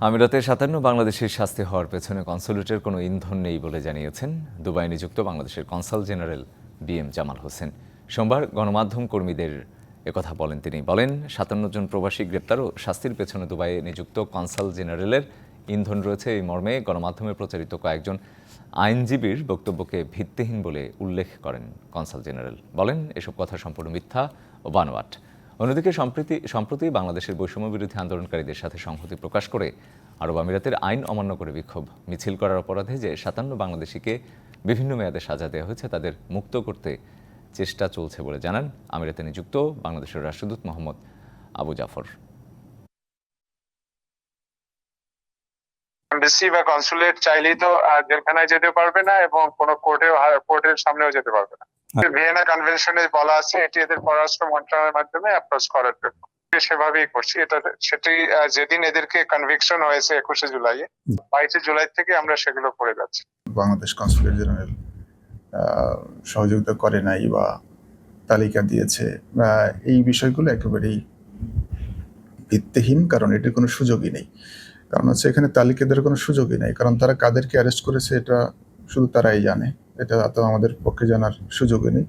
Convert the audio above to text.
আমিরাতে ৫৭ বাংলাদেশের শাস্তি হওয়ার পেছনে কনস্যুলেটের কোনো ইন্ধন নেই বলে জানিয়েছেন দুবাই নিযুক্ত বাংলাদেশের consul general BM. Jamal Hossain. সোমবার গণমাধ্যম কর্মীদের একথা বলেন তিনি। বলেন, ৫৭ জন প্রবাসী গ্রেপ্তার ও শাস্তির পেছনে দুবাইয়ে নিযুক্ত কনসাল জেনারেলের ইন্ধন রয়েছে। এই মর্মে গণমাধ্যমে প্রচারিত কয়েকজন আইনজীবীর বক্তব্যকে ভিত্তিহীন বলে উল্লেখ করেন কনসাল জেনারেল। বলেন, এসব কথা সম্পূর্ণ মিথ্যা ও বানোয়াট। অন্যদিকে সম্প্রতি বাংলাদেশের বৈষম্য বিরোধী আন্দোলনকারীদের সাথে সংহতি প্রকাশ করে আরব আমিরাতের আইন অমান্য করে বিক্ষোভ মিছিল করার অপরাধে যে ৫৭ বাংলাদেশিকে বিভিন্ন মেয়াদে সাজা দেওয়া হয়েছে তাদের মুক্ত করতে চেষ্টা চলছে বলে জানান আমিরাতে নিযুক্ত বাংলাদেশের রাষ্ট্রদূত মোহাম্মদ আবু জাফর। এমবাসি বা কনসুলেট চাইলেই তো জেলখানায় যেতে পারবে না এবং কোনো কোর্টের সামনেও যেতে পারবে না। ভিয়েনা কনভেনশনে বলা আছে এটি এদের পররাষ্ট্র মন্ত্রণালয়ের মাধ্যমে অ্যাপ্রোচ করার জন্য। সেভাবেই করছি। সেটি যেদিন এদেরকে কনভিকশন হয়েছে ২১শে জুলাই, ২২শে জুলাই থেকে আমরা সেগুলো করে যাচ্ছি। বাংলাদেশ কনসুলেট জেনারেল সহযোগিতা করে নাই বা তালিকা দিয়েছে, এই বিষয়গুলো একেবারেই ভিত্তিহীন, কারণ এটির কোনো সুযোগই নেই। কারণ হচ্ছে এখানে তালিকা দেওয়ার কোনো সুযোগই নেই, কারণ তারা কাদেরকে অ্যারেস্ট করেছে এটা শুধু তারাই জানে, এটা তো আমাদের পক্ষে জানার সুযোগই নেই।